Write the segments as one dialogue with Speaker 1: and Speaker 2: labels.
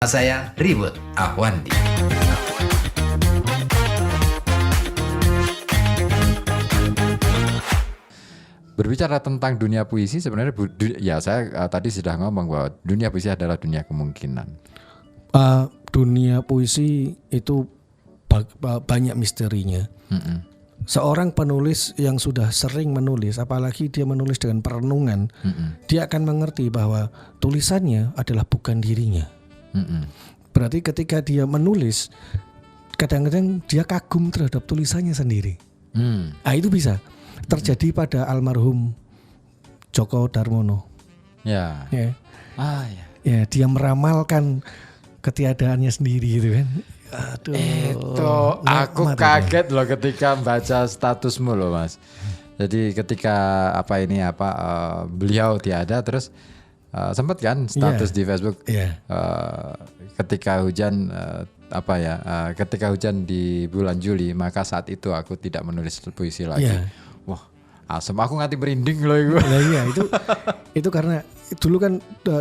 Speaker 1: Saya Ribut Ahwandi.
Speaker 2: Berbicara tentang dunia puisi sebenarnya saya tadi sudah ngomong bahwa dunia puisi adalah dunia kemungkinan.
Speaker 3: Dunia puisi itu banyak misterinya. Seorang penulis yang sudah sering menulis, apalagi dia menulis dengan perenungan, dia akan mengerti bahwa tulisannya adalah bukan dirinya. Berarti ketika dia menulis, kadang-kadang dia kagum terhadap tulisannya sendiri. Itu bisa terjadi pada almarhum Djoko Darmono.
Speaker 2: Ya.
Speaker 3: Ya.
Speaker 2: Ya.
Speaker 3: Dia meramalkan ketiadaannya sendiri gitu kan. Aduh,
Speaker 2: itu aku kaget loh ketika baca statusmu loh Mas. Jadi ketika beliau tiada terus sempat kan status di Facebook ketika hujan ketika hujan di bulan Juli maka saat itu aku tidak menulis puisi lagi. Wah, asem aku nganti merinding loh itu.
Speaker 3: Nah, iya itu karena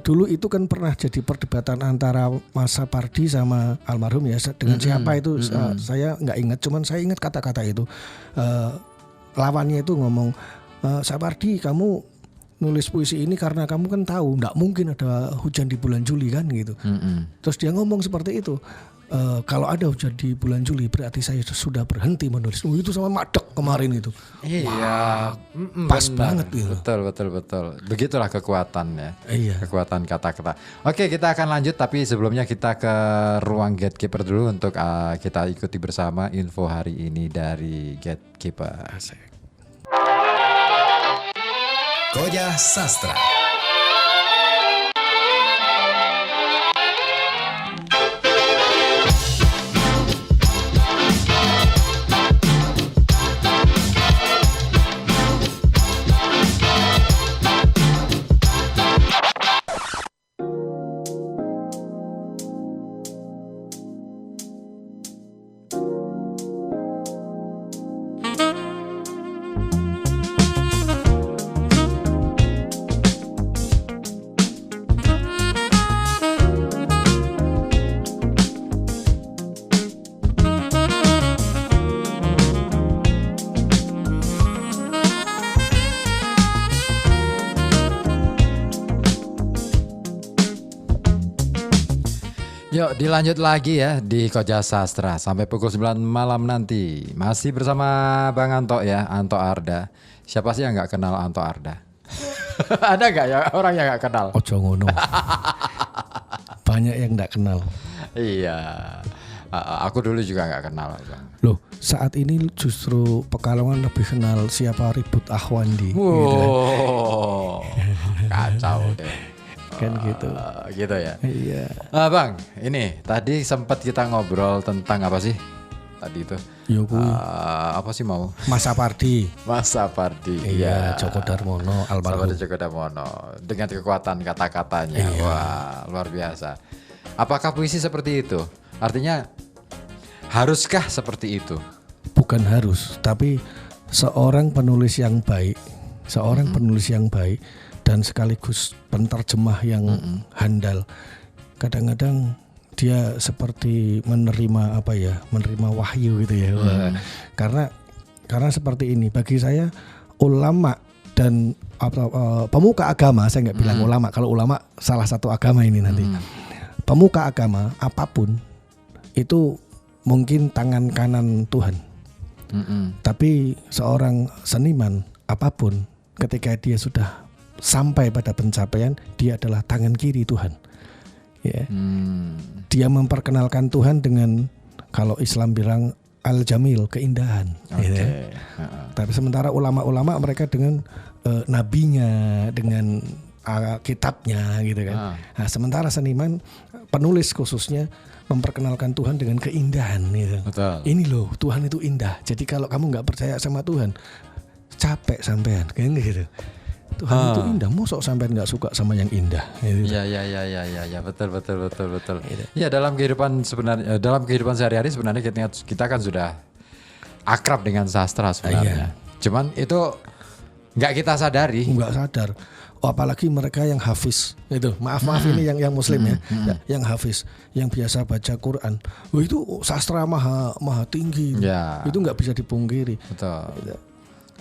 Speaker 3: dulu itu kan pernah jadi perdebatan antara Mas Sapardi sama almarhum ya dengan siapa itu saya nggak ingat, cuman saya ingat kata-kata itu. Lawannya itu ngomong, Sapardi kamu nulis puisi ini karena kamu kan tahu nggak mungkin ada hujan di bulan Juli kan gitu. Terus dia ngomong seperti itu. Kalau ada hujan di bulan Juli berarti saya sudah berhenti menulis. Itu sama Madek kemarin itu.
Speaker 2: Iya,
Speaker 3: pas banget gitu.
Speaker 2: Betul. Begitulah kekuatan ya.
Speaker 3: Iya.
Speaker 2: Kekuatan kata-kata. Oke, kita akan lanjut tapi sebelumnya kita ke ruang Gatekeeper dulu untuk kita ikuti bersama info hari ini dari Gatekeeper.
Speaker 1: Koja Sastra.
Speaker 2: Yuk dilanjut lagi ya di Koja Sastra sampai pukul 9 malam nanti. Masih bersama Bang Anto ya, Anto Arda. Siapa sih yang gak kenal Anto Arda? Ada gak ya orang yang gak kenal?
Speaker 3: Ojo ngono. Banyak yang gak kenal.
Speaker 2: Iya, aku dulu juga gak kenal Bang.
Speaker 3: Loh, saat ini justru Pekalongan lebih kenal siapa Ribut Ahwandi.
Speaker 2: Wow, kacau deh.
Speaker 3: Kan gitu.
Speaker 2: Gitu ya.
Speaker 3: Iya.
Speaker 2: Bang, ini tadi sempat kita ngobrol tentang apa sih? Tadi itu. Apa sih mau?
Speaker 3: Mas Sapardi.
Speaker 2: Mas Sapardi.
Speaker 3: Iya, Djoko Darmono almarhum.
Speaker 2: Djoko Darmono dengan kekuatan kata-katanya.
Speaker 3: Iya.
Speaker 2: Wah, luar biasa. Apakah puisi seperti itu? Artinya haruskah seperti itu?
Speaker 3: Bukan harus, tapi seorang penulis yang baik, dan sekaligus penterjemah yang handal. Kadang-kadang dia seperti menerima wahyu gitu ya. Karena seperti ini bagi saya ulama dan pemuka agama, saya nggak bilang ulama, kalau ulama salah satu agama ini nanti. Pemuka agama apapun itu mungkin tangan kanan Tuhan. Tapi seorang seniman apapun ketika dia sudah sampai pada pencapaian, dia adalah tangan kiri Tuhan. Ya. Dia memperkenalkan Tuhan dengan, kalau Islam bilang al-jamil, keindahan. Gitu. Tapi sementara ulama-ulama mereka dengan nabinya, dengan kitabnya gitu kan. Nah, sementara seniman, penulis khususnya memperkenalkan Tuhan dengan keindahan gitu.
Speaker 2: Betul.
Speaker 3: Ini loh, Tuhan itu indah. Jadi kalau kamu nggak percaya sama Tuhan, capek sampean kan gitu. Tuhan itu indah, mosok sampean nggak suka sama yang indah. Gitu.
Speaker 2: Ya, betul. Ya dalam kehidupan sehari-hari sebenarnya kita kan sudah akrab dengan sastra sebenarnya. Cuman itu nggak kita sadari.
Speaker 3: Nggak sadar. apalagi mereka yang hafiz itu. Maaf ini yang muslim ya, yang hafiz, yang biasa baca Quran. Itu sastra maha tinggi.
Speaker 2: Ya.
Speaker 3: Itu nggak bisa dipungkiri.
Speaker 2: Betul.
Speaker 3: Gitu.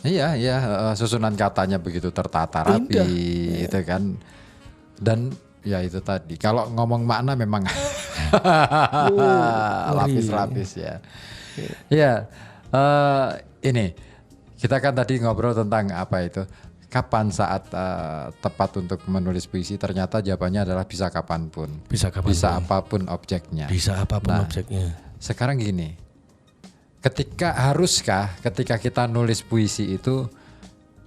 Speaker 2: Iya, susunan katanya begitu tertata rapi, itu kan. Dan ya itu tadi, kalau ngomong makna memang lapis-lapis ya. Ya, ini kita kan tadi ngobrol tentang apa itu, kapan saat tepat untuk menulis puisi. Ternyata jawabannya adalah bisa kapanpun. Bisa apapun objeknya.
Speaker 3: Bisa apapun objeknya.
Speaker 2: Sekarang gini, haruskah ketika kita nulis puisi itu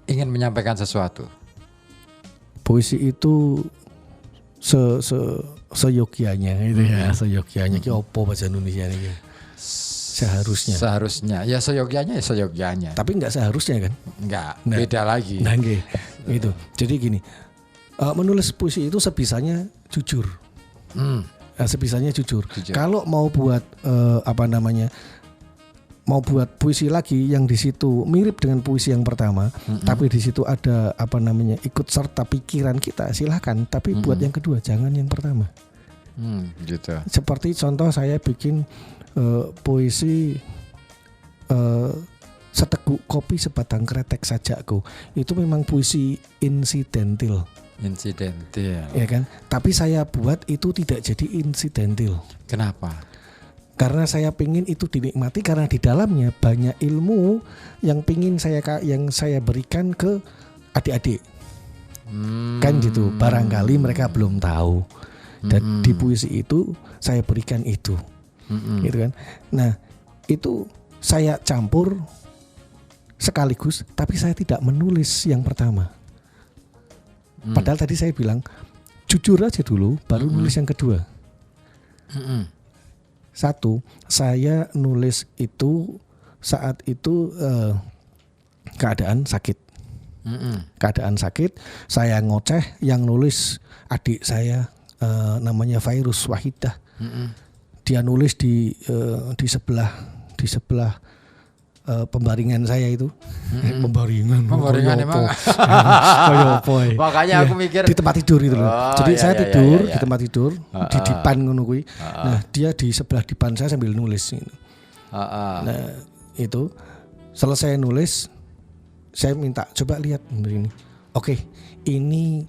Speaker 2: ingin menyampaikan sesuatu?
Speaker 3: Puisi itu seyogyanya itu ya, seyogyanya ki opo bahasa Indonesia ini. Seharusnya ya seyogyanya. Tapi enggak seharusnya kan?
Speaker 2: Enggak, beda lagi.
Speaker 3: Nah, gitu. Jadi gini, menulis puisi itu sebisanya jujur. Sebisanya jujur. Kalau mau buat mau buat puisi lagi yang di situ mirip dengan puisi yang pertama, tapi di situ ada ikut serta pikiran kita, silakan. Tapi buat yang kedua, jangan yang pertama.
Speaker 2: Gitu.
Speaker 3: Seperti contoh saya bikin puisi seteguk kopi sebatang kretek sajaku. Itu memang puisi insidental. Ya kan? Tapi saya buat itu tidak jadi insidental.
Speaker 2: Kenapa?
Speaker 3: Karena saya pingin itu dinikmati, karena di dalamnya banyak ilmu yang saya berikan ke adik-adik. Kan gitu. Barangkali mereka belum tahu. Dan di puisi itu saya berikan itu. Gitu kan. Nah, itu saya campur sekaligus, tapi saya tidak menulis yang pertama. Padahal tadi saya bilang jujur aja dulu, baru nulis yang kedua. Satu, saya nulis itu saat itu keadaan sakit. Keadaan sakit, saya ngoceh, yang nulis adik saya namanya Virus Wahidah. Dia nulis di sebelah pembaringan saya itu. Pembaringan
Speaker 2: emang. Makanya aku mikir
Speaker 3: di tempat tidur itu loh. Jadi saya tidur di tempat tidur di dipan ngono kuwi. Nah, dia di sebelah dipan saya sambil nulis gitu. Nah, itu selesai nulis, saya minta coba lihat ini. Oke, ini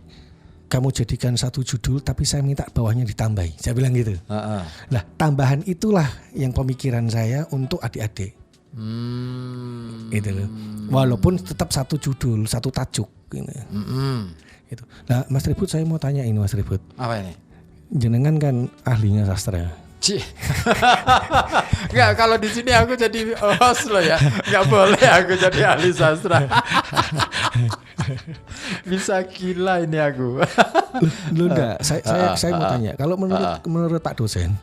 Speaker 3: kamu jadikan satu judul, tapi saya minta bawahnya ditambahi. Saya bilang gitu. Nah, tambahan itulah yang pemikiran saya untuk adik-adik. Itu loh. Walaupun tetap satu judul, satu tajuk. Gitu. Itu. Nah, Mas Ribut, saya mau tanya ini, Mas Ribut.
Speaker 2: Apa ini?
Speaker 3: Jenengan kan ahlinya sastra.
Speaker 2: Enggak, kalau di sini aku jadi host loh ya. Enggak boleh aku jadi ahli sastra. Bisa gila ini aku.
Speaker 3: Lu enggak, saya mau tanya. Kalau menurut Pak dosen.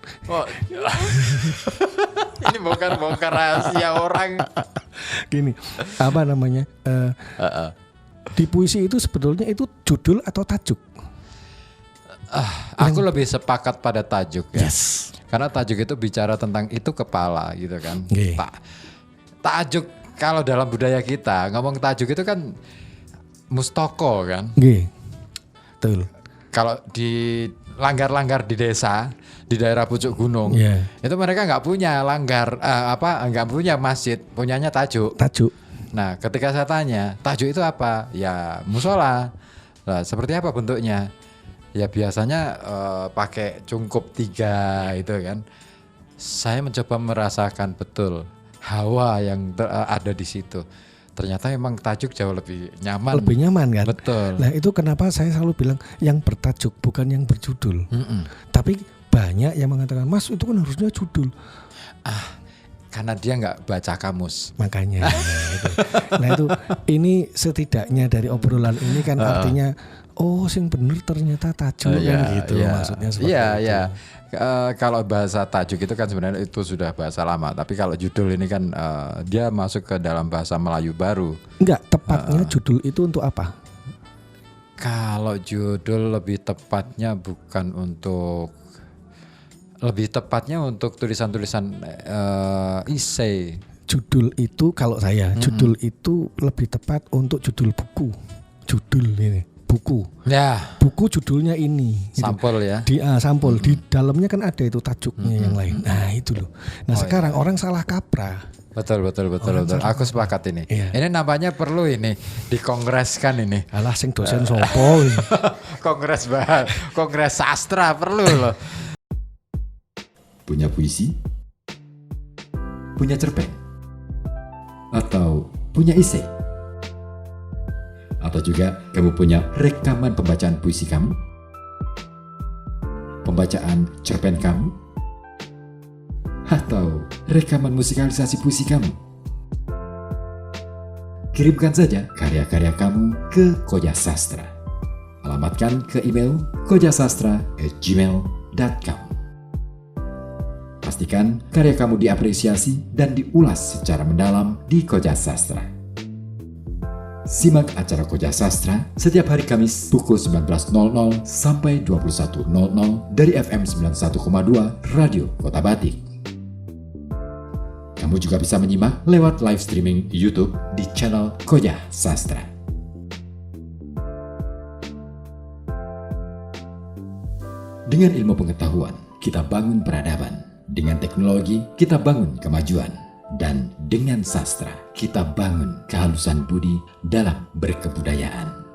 Speaker 2: Ini bongkar rahasia orang.
Speaker 3: Gini, apa namanya? Di puisi itu sebetulnya itu judul atau tajuk?
Speaker 2: Aku lebih sepakat pada tajuk ya.
Speaker 3: Yes.
Speaker 2: Karena tajuk itu bicara tentang itu kepala gitu kan. Tajuk kalau dalam budaya kita ngomong tajuk itu kan mustoko kan.
Speaker 3: Betul.
Speaker 2: Kalau di langgar-langgar di desa, di daerah pucuk gunung, itu mereka nggak punya langgar, nggak punya masjid, punyanya tajuk. Nah, ketika saya tanya tajuk itu apa, ya musola. Nah, seperti apa bentuknya? Ya biasanya pakai cungkup 3 itu kan. Saya mencoba merasakan betul hawa yang ada di situ. Ternyata emang tajuk jauh lebih nyaman.
Speaker 3: Lebih nyaman kan?
Speaker 2: Betul.
Speaker 3: Nah, itu kenapa saya selalu bilang yang bertajuk bukan yang berjudul. Tapi banyak yang mengatakan, Mas itu kan harusnya judul.
Speaker 2: Karena dia nggak baca kamus.
Speaker 3: Makanya. Gitu. Nah itu, ini setidaknya dari obrolan ini kan artinya, oh sing bener ternyata tajuk kan gitu. Maksudnya seperti itu.
Speaker 2: Kalau bahasa tajuk itu kan sebenarnya itu sudah bahasa lama. Tapi kalau judul ini kan dia masuk ke dalam bahasa Melayu baru.
Speaker 3: Enggak, tepatnya judul itu untuk apa?
Speaker 2: Kalau judul lebih tepatnya lebih tepatnya untuk tulisan-tulisan esai.
Speaker 3: Judul itu kalau saya, judul itu lebih tepat untuk judul buku. Judul ini. buku.
Speaker 2: Ya,
Speaker 3: Buku judulnya ini. Gitu.
Speaker 2: sampul ya.
Speaker 3: Sampul di dalamnya kan ada itu tajuknya yang lain. Nah itu loh. Nah sekarang orang salah kaprah.
Speaker 2: Betul. Aku sepakat ini.
Speaker 3: Iya.
Speaker 2: Ini nampaknya perlu ini dikongreskan ini.
Speaker 3: Alah sing dosen sopo.
Speaker 2: Kongres sastra perlu loh.
Speaker 4: Punya puisi? Punya cerpen? Atau punya esai? Atau juga kamu punya rekaman pembacaan puisi kamu? Pembacaan cerpen kamu? Atau rekaman musikalisasi puisi kamu? Kirimkan saja karya-karya kamu ke Koja Sastra. Alamatkan ke email kojasastra@gmail.com. Pastikan karya kamu diapresiasi dan diulas secara mendalam di Koja Sastra. Simak acara Koja Sastra setiap hari Kamis pukul 19.00 sampai 21.00 dari FM 91,2 Radio Kota Batik. Kamu juga bisa menyimak lewat live streaming YouTube di channel Koja Sastra. Dengan ilmu pengetahuan, kita bangun peradaban. Dengan teknologi, kita bangun kemajuan. Dan dengan sastra, kita bangun kehalusan budi dalam berkebudayaan.